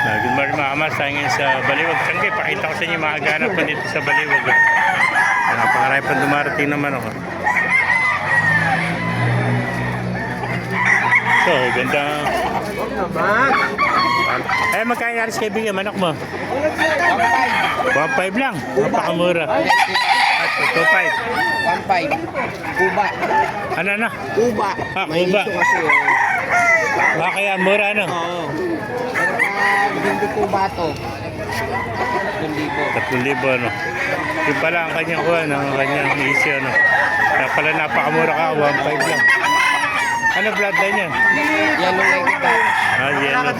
Good morning mga kamas, tayo ngayon sa Baliwag. Sangge, pakita ko sa inyo mga ganap pa dito sa Baliwag. Napakarami pa dumarating naman ako. So, ganda. Eh, magkano yaris kaibigan, manok mo? 1.5 lang, napakamura. At 2.5. 1.5. Kuba. Ano na? Kuba. Kuba. Kaya mura ano? Oo. Hindi kuba to. 3,000 ano. Yung pala ang kanyang kuhan, ang kanyang issue ano. Kaya pala napakamura ka, 1.5 lang. Ano bloodline yan? Yellow legged ba? Ah, yellow.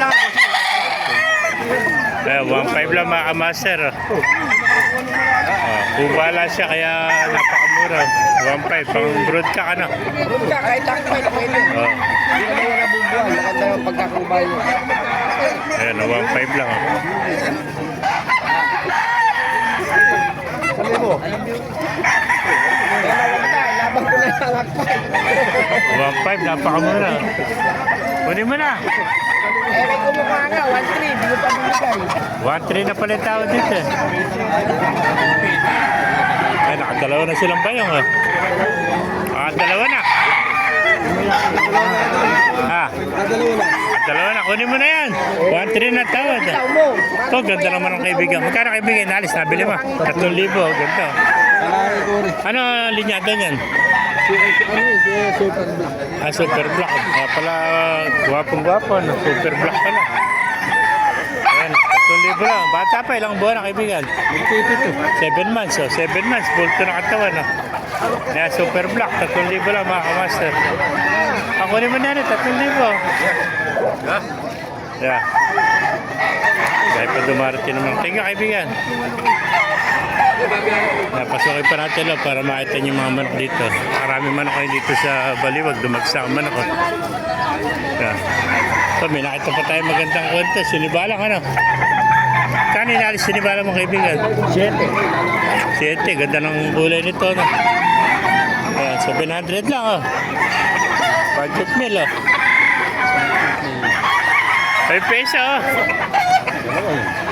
Kaya 1.5 lang mga master. Kubala siya kaya napakamura. 1.5 pang brood ka ano. Kuba, kahit lang pwede. Oh. Hindi naman yung nabubuhan. Maganda yung pagkakuba nyo. Ayan, 1.5 lang. Oh. Sabi mo? Laban ko na yung lakpay. 1.5, napakamura. Kunin mo na. Eh, may kumukha nga. 1.3. Di mo pa bumigay. 1.3 na pala yung tawad dito. Ay, nakadalawa na silang bayong. Oh. Nakadalawa na. Ha? Dalawa na. Kunin mo na yan. 1.3 na tawad. Ito, ganda naman ang kaibigan. Magkano kaibigan? Nalis, nabili mo. 3,000. Ganda. Ano linyada niyan? Super black. Ah, super black. Kaya pala, gwapong-gwapo. No? Super black pala. Ayan, 3,000 lang. Bata pa, ilang buwan na kaibigan? 7 months. Oh. 7 months. Bulto na katawan. No? Kaya super black. 3,000 lang mga kamaster. Ako naman na rin, 3,000. Yeah. Kaya pa dumarating naman. Tingnan kaibigan. Napasukin pa natin lang para makita niyo mga manok dito. Marami manok kayo dito sa Baliwag. Dumagsa ang manok. Yeah. So, may nakita pa tayo magandang kwento. Sinibalang ano? Kano inalis sinibalang mo kaibigan? 7. Ganda ng kulay nito. No? Ayan, 700 lang oh. Budget meal oh. 5 peso oh.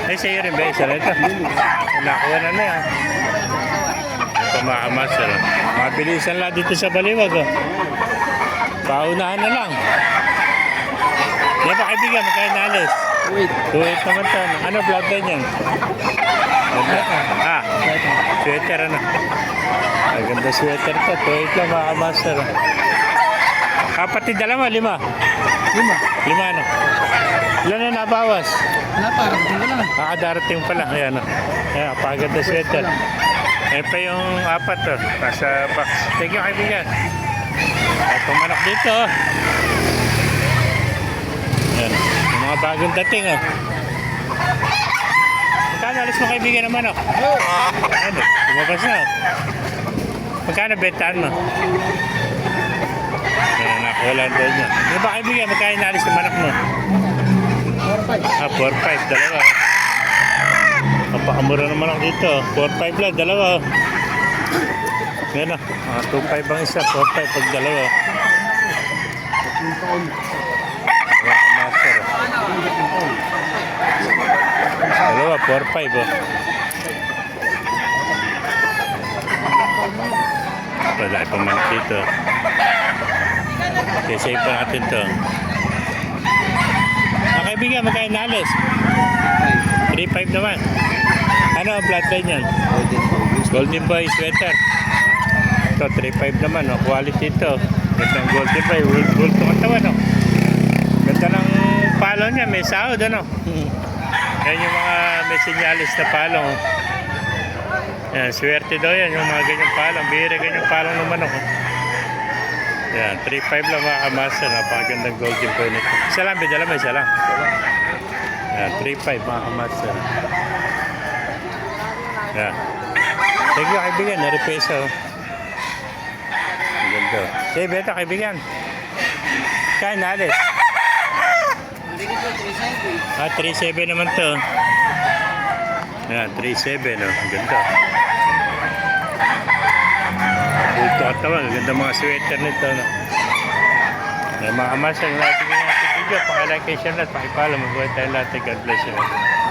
Ay, sa'yo rin ba? Isa na ito. Nakuha na na yan. Ito mga master. Mabilisan lang dito sa Baliwag. Oh. Paunahan na lang. Yan pa kaibigan, magkaya nalis. Kuwait naman ito. Ano bloodline yan? Ah, sweater ano. Ay, ganda sweater ito. Kuwait lang mga master. Kapatid dalawa, 5. 5 ano? Ilan na nabawas? Naparating ko lang. Darating pala. Ayan o. Ayan, paganda sweater. Ayan pa yung 4 o. Nasa box. Thank you kaibigan. At pumanak dito o. Ayan. Yung mga bagong dating o. Magkano alis mo kaibigan ng manok? Ano? Lumabas na o. Magkano bentaan mo? Ayan, nakuha doon niya. Yung ba kaibigan, magkano inalis yung manok mo? 4-5, dalawa. Napakamura naman ako dito. 4-5 lang, dalawa. Yan na, 2-5 ang isa, 4-5 pag dalawa. Dalawa, 4-5 oh. Wala pa man dito. Okay, save pa natin to. Kaibigan, magkaya nalis? 3.5 naman. Ano ang bloodline yan? Golden Boy sweater. Ito, 3.5 naman. Oh. Quality ito. Ganda ng Golden Boy. Wool to katawan. Oh. Ganda ng palo niya. May sahod. Ano? Yan yung mga may sinyalis na palong. Yan, swerte daw yan. Yung mga ganyang palong. Bihira ganyang palong ng manok. Yan, 3.5 lang mga kamaster. Napakagandang Golden Boy nito. Isa lang, bidala mo, isa lang. Yan, 3.5 mga kamaster. Yan. Thank you kaibigan, naripeso. Ang ganda. Sige, beta kaibigan. Kain nalis. 3.7 naman to. Yan, 3.7 no. Ang ganda. Ito katawan, ganda mga sweater nito no. May mga kamasang natin natin video, pakilike, share lahat, pakipalo, mabuhay tayo lahat. God bless you.